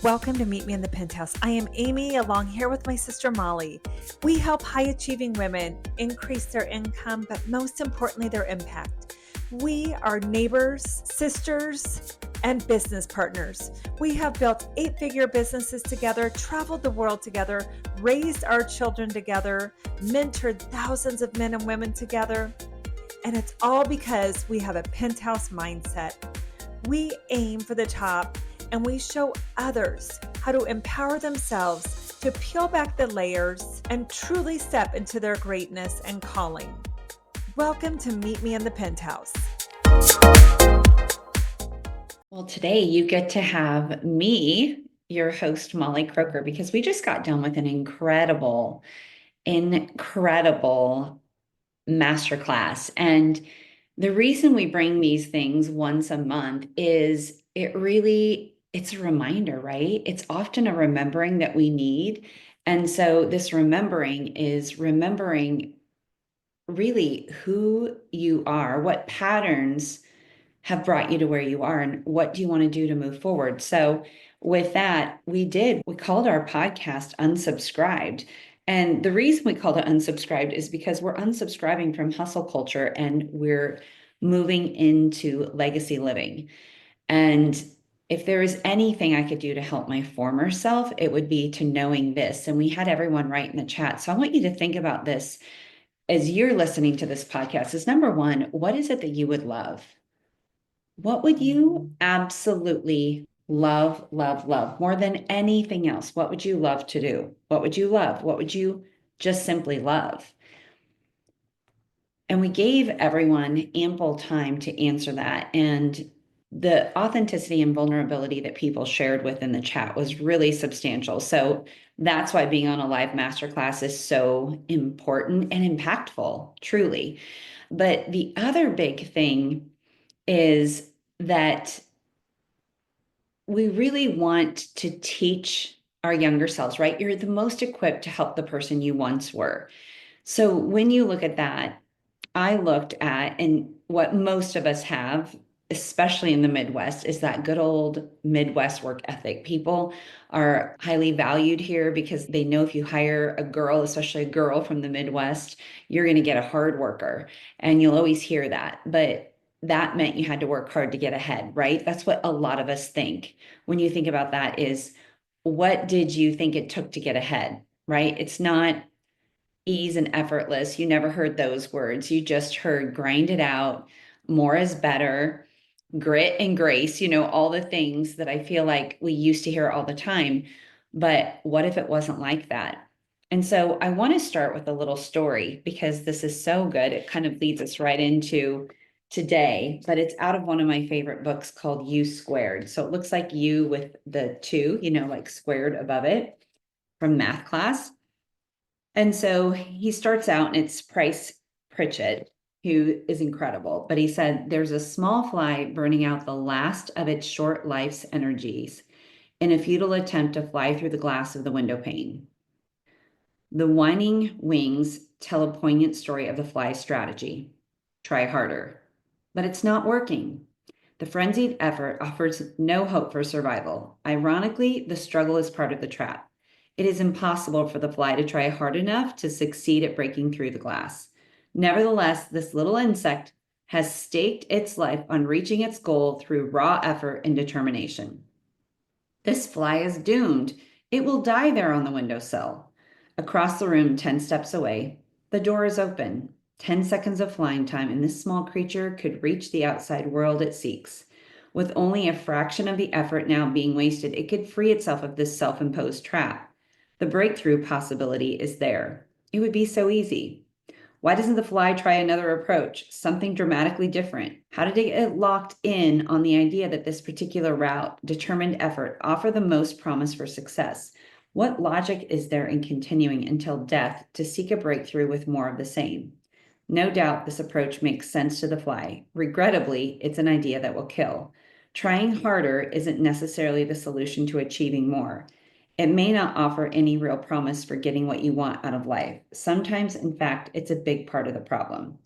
Welcome to Meet Me in the Penthouse. I am Amy, along here with my sister Molly. We help high-achieving women increase their income, but most importantly, their impact. We are neighbors, sisters, and business partners. We have built 8-figure businesses together, traveled the world together, raised our children together, mentored thousands of men and women together, and it's all because we have a penthouse mindset. We aim for the top, and we show others how to empower themselves to peel back the layers and truly step into their greatness and calling. Welcome to Meet Me in the Penthouse. Well, today you get to have me, your host, Molly Kroeker, because we just got done with an incredible masterclass. And the reason we bring these things once a month is it's a reminder, right? It's often a remembering that we need. And so this remembering is remembering really who you are, what patterns have brought you to where you are, and what do you want to do to move forward. So with that, we called our podcast Unsubscribed. And the reason we called it Unsubscribed is because we're unsubscribing from hustle culture and we're moving into legacy living. And if there is anything I could do to help my former self, it would be to knowing this. And we had everyone write in the chat. So I want you to think about this as you're listening to this podcast. Is number one, what is it that you would love? What would you absolutely love, love, love more than anything else? What would you love to do? What would you love? What would you just simply love? And we gave everyone ample time to answer that. And the authenticity and vulnerability that people shared within the chat was really substantial. So that's why being on a live masterclass is so important and impactful, truly. But the other big thing is that we really want to teach our younger selves, right? You're the most equipped to help the person you once were. So when you look at that, I looked at, and what most of us have, especially in the Midwest, is that good old Midwest work ethic. People are highly valued here because they know if you hire a girl, especially a girl from the Midwest, you're going to get a hard worker. And you'll always hear that. But that meant you had to work hard to get ahead, right? That's what a lot of us think. When you think about that is, what did you think it took to get ahead, right? It's not ease and effortless. You never heard those words. You just heard grind it out, more is better, grit and grace, all the things that I feel like we used to hear all the time. But what if it wasn't like that? And so I want to start with a little story because this is so good. It kind of leads us right into today, but it's out of one of my favorite books called You². So it looks like you with the two, like squared above it from math class. And so he starts out, and it's Pritchett, who is incredible. But he said, there's a small fly burning out the last of its short life's energies in a futile attempt to fly through the glass of the window pane. The whining wings tell a poignant story of the fly's strategy. Try harder. But it's not working. The frenzied effort offers no hope for survival. Ironically, the struggle is part of the trap. It is impossible for the fly to try hard enough to succeed at breaking through the glass. Nevertheless, this little insect has staked its life on reaching its goal through raw effort and determination. This fly is doomed. It will die there on the windowsill. Across the room, 10 steps away, the door is open. 10 seconds of flying time, and this small creature could reach the outside world it seeks. With only a fraction of the effort now being wasted, it could free itself of this self-imposed trap. The breakthrough possibility is there. It would be so easy. Why doesn't the fly try another approach, something dramatically different? How did it get locked in on the idea that this particular route, determined effort, offer the most promise for success? What logic is there in continuing until death to seek a breakthrough with more of the same? No doubt this approach makes sense to the fly. Regrettably, it's an idea that will kill. Trying harder isn't necessarily the solution to achieving more. It may not offer any real promise for getting what you want out of life. Sometimes, in fact, it's a big part of the problem.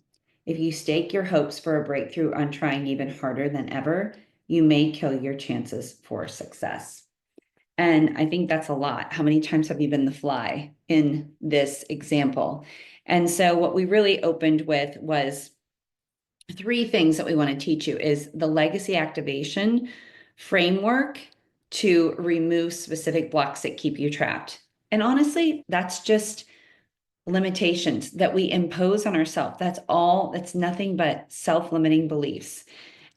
If you stake your hopes for a breakthrough on trying even harder than ever, you may kill your chances for success. And I think that's a lot. How many times have you been the fly in this example? And so what we really opened with was 3 things that we want to teach you is the legacy activation framework to remove specific blocks that keep you trapped. And honestly, that's just limitations that we impose on ourselves. That's nothing but self-limiting beliefs.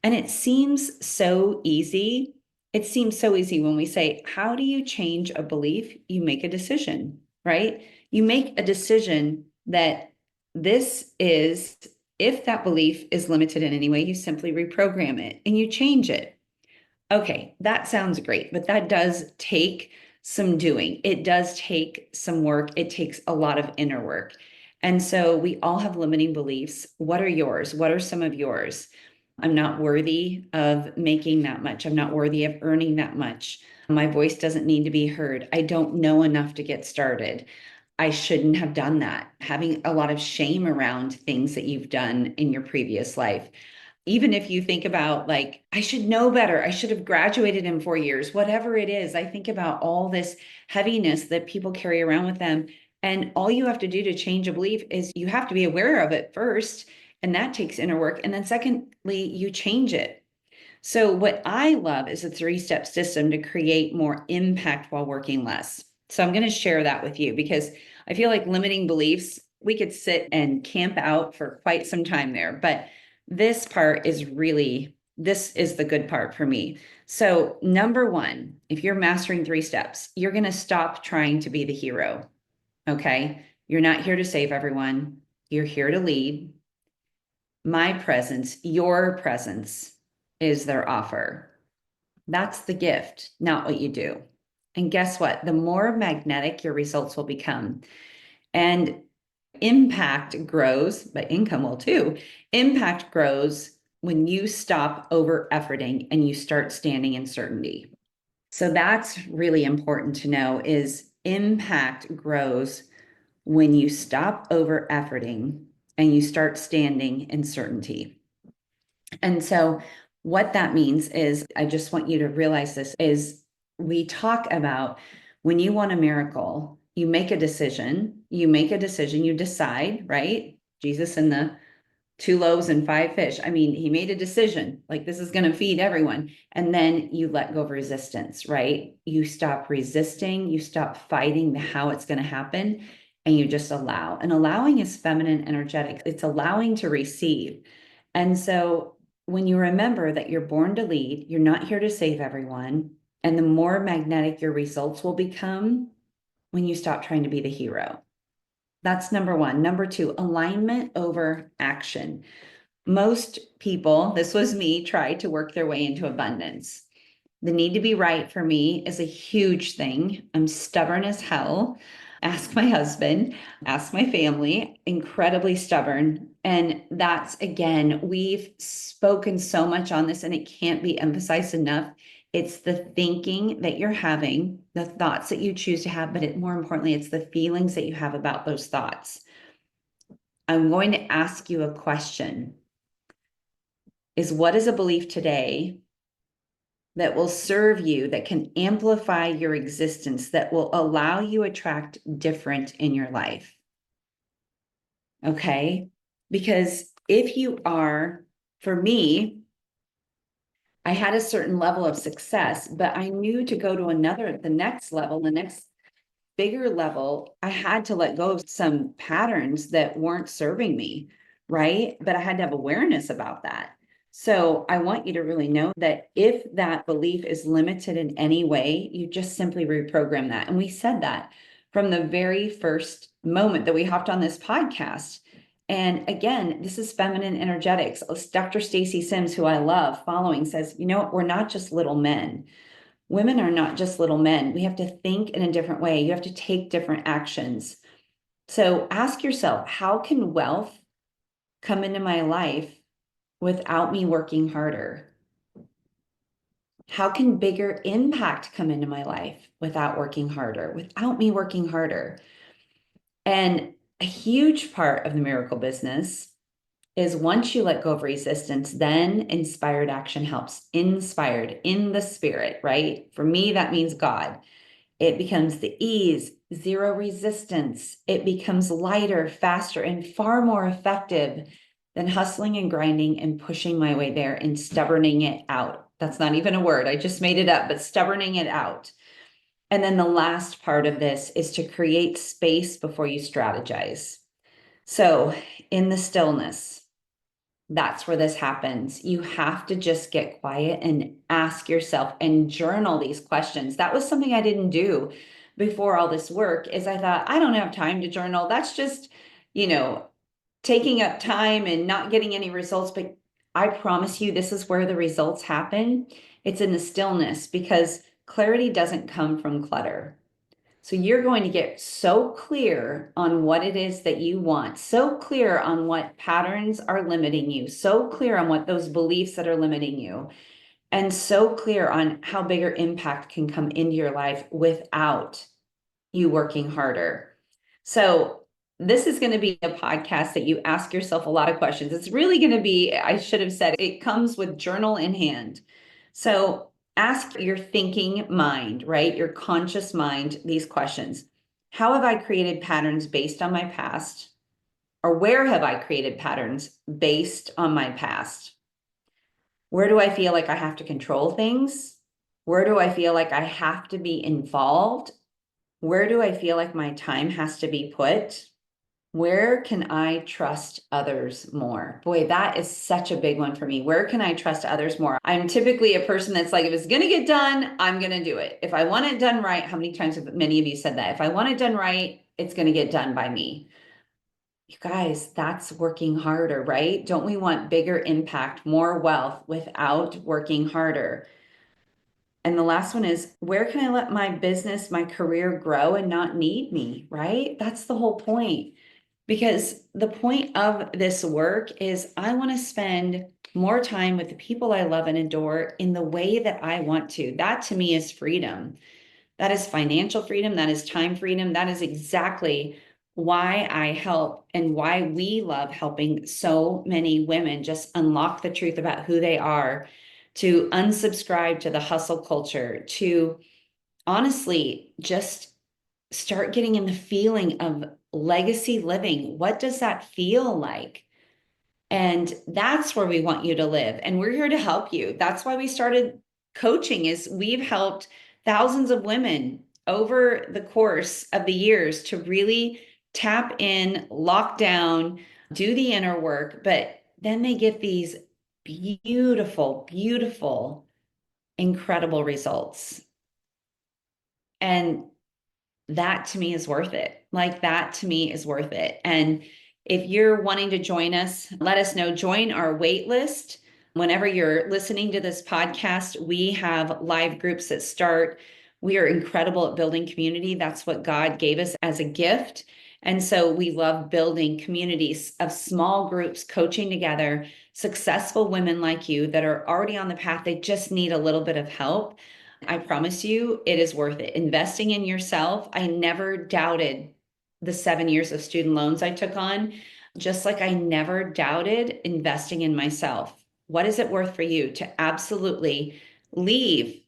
And it seems so easy. It seems so easy when we say, how do you change a belief? You make a decision, right? You make a decision that if that belief is limited in any way, you simply reprogram it and you change it. Okay, that sounds great, but that does take some doing. It does take some work. It takes a lot of inner work. And so we all have limiting beliefs. What are yours? What are some of yours? I'm not worthy of making that much. I'm not worthy of earning that much. My voice doesn't need to be heard. I don't know enough to get started. I shouldn't have done that. Having a lot of shame around things that you've done in your previous life. Even if you think about like, I should know better. I should have graduated in 4 years, whatever it is. I think about all this heaviness that people carry around with them. And all you have to do to change a belief is you have to be aware of it first. And that takes inner work. And then secondly, you change it. So what I love is a 3-step system to create more impact while working less. So I'm going to share that with you because I feel like limiting beliefs, we could sit and camp out for quite some time there. But this is the good part for me. So number 1, if you're mastering 3 steps, you're going to stop trying to be the hero. Okay. You're not here to save everyone. You're here to lead. My presence, your presence is their offer. That's the gift, not what you do. And guess what? The more magnetic your results will become. And impact grows, but income will too. Impact grows when you stop over efforting and you start standing in certainty. So that's really important to know is impact grows when you stop over efforting and you start standing in certainty. And so what that means is, I just want you to realize this is we talk about when you want a miracle, you make a decision, you decide, right? Jesus and the 2 loaves and 5 fish. I mean, he made a decision like this is going to feed everyone. And then you let go of resistance, right? You stop resisting, you stop fighting how it's going to happen, and you just allow. And allowing is feminine energetic. It's allowing to receive. And so when you remember that you're born to lead, you're not here to save everyone, and the more magnetic your results will become when you stop trying to be the hero. That's number 1. Number 2, alignment over action. Most people, this was me, try to work their way into abundance. The need to be right for me is a huge thing. I'm stubborn as hell. Ask my husband, ask my family, incredibly stubborn. And that's, again, we've spoken so much on this and it can't be emphasized enough. It's the thinking that you're having, the thoughts that you choose to have, but more importantly, it's the feelings that you have about those thoughts. I'm going to ask you a question. What is a belief today that will serve you, that can amplify your existence, that will allow you attract different in your life? Okay. Because if you are, for me, I had a certain level of success, but I knew to go to the next level, the next bigger level, I had to let go of some patterns that weren't serving me, right? But I had to have awareness about that. So I want you to really know that if that belief is limited in any way, you just simply reprogram that. And we said that from the very first moment that we hopped on this podcast. And again, this is feminine energetics. Dr. Stacy Sims, who I love following, says, you know what? We're not just little men. Women are not just little men. We have to think in a different way. You have to take different actions. So ask yourself, how can wealth come into my life without me working harder? How can bigger impact come into my life without working harder, without me working harder? And a huge part of the miracle business is once you let go of resistance, then inspired action helps. Inspired in the spirit, right? For me, that means God. It becomes the ease, zero resistance. It becomes lighter, faster, and far more effective than hustling and grinding and pushing my way there and stubborning it out. That's not even a word. I just made it up, but stubborning it out. And then the last part of this is to create space before you strategize. So in the stillness, that's where this happens. You have to just get quiet and ask yourself and journal these questions. That was something I didn't do before all this work, is I thought, I don't have time to journal. That's just, taking up time and not getting any results. But I promise you, this is where the results happen. It's in the stillness, because clarity doesn't come from clutter. So you're going to get so clear on what it is that you want, so clear on what patterns are limiting you, so clear on what those beliefs that are limiting you, and so clear on how bigger impact can come into your life without you working harder. So this is going to be a podcast that you ask yourself a lot of questions. It's really going to be, I should have said, it comes with journal in hand. So ask your thinking mind, right? Your conscious mind, these questions. How have I created patterns based on my past? Or where have I created patterns based on my past? Where do I feel like I have to control things? Where do I feel like I have to be involved? Where do I feel like my time has to be put? Where can I trust others more? Boy, that is such a big one for me. Where can I trust others more? I'm typically a person that's like, if it's going to get done, I'm going to do it. If I want it done right, how many times have many of you said that? If I want it done right, it's going to get done by me. You guys, that's working harder, right? Don't we want bigger impact, more wealth without working harder? And the last one is, where can I let my business, my career grow and not need me, right? That's the whole point. Because the point of this work is I want to spend more time with the people I love and adore in the way that I want to. That to me is freedom. That is financial freedom. That is time freedom. That is exactly why I help and why we love helping so many women just unlock the truth about who they are, to unsubscribe to the hustle culture, to honestly just start getting in the feeling of legacy living. What does that feel like? And that's where we want you to live. And we're here to help you. That's why we started coaching, is we've helped thousands of women over the course of the years to really tap in, lock down, do the inner work, but then they get these beautiful, beautiful, incredible results. And that to me is worth it. Like, that to me is worth it. And if you're wanting to join us, let us know. Join our wait list. Whenever you're listening to this podcast, we have live groups that start. We are incredible at building community. That's what God gave us as a gift. And so we love building communities of small groups, coaching together, successful women like you that are already on the path. They just need a little bit of help. I promise you, it is worth it. Investing in yourself. I never doubted the 7 years of student loans I took on, just like I never doubted investing in myself. What is it worth for you to absolutely leave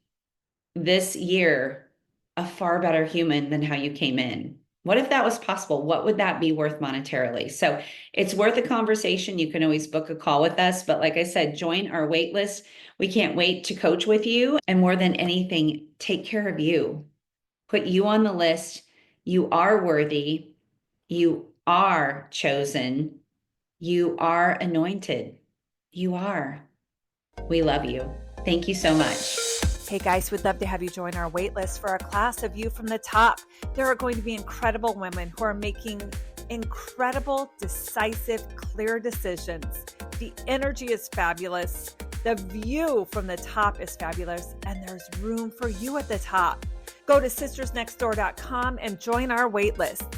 this year a far better human than how you came in? What if that was possible? What would that be worth monetarily? So it's worth a conversation. You can always book a call with us. But like I said, join our wait list. We can't wait to coach with you. And more than anything, take care of you. Put you on the list. You are worthy. You are chosen. You are anointed. You are. We love you. Thank you so much. Hey guys, we'd love to have you join our waitlist for a class of You from the Top. There are going to be incredible women who are making incredible, decisive, clear decisions. The energy is fabulous. The view from the top is fabulous. And there's room for you at the top. Go to sistersnextdoor.com and join our waitlist.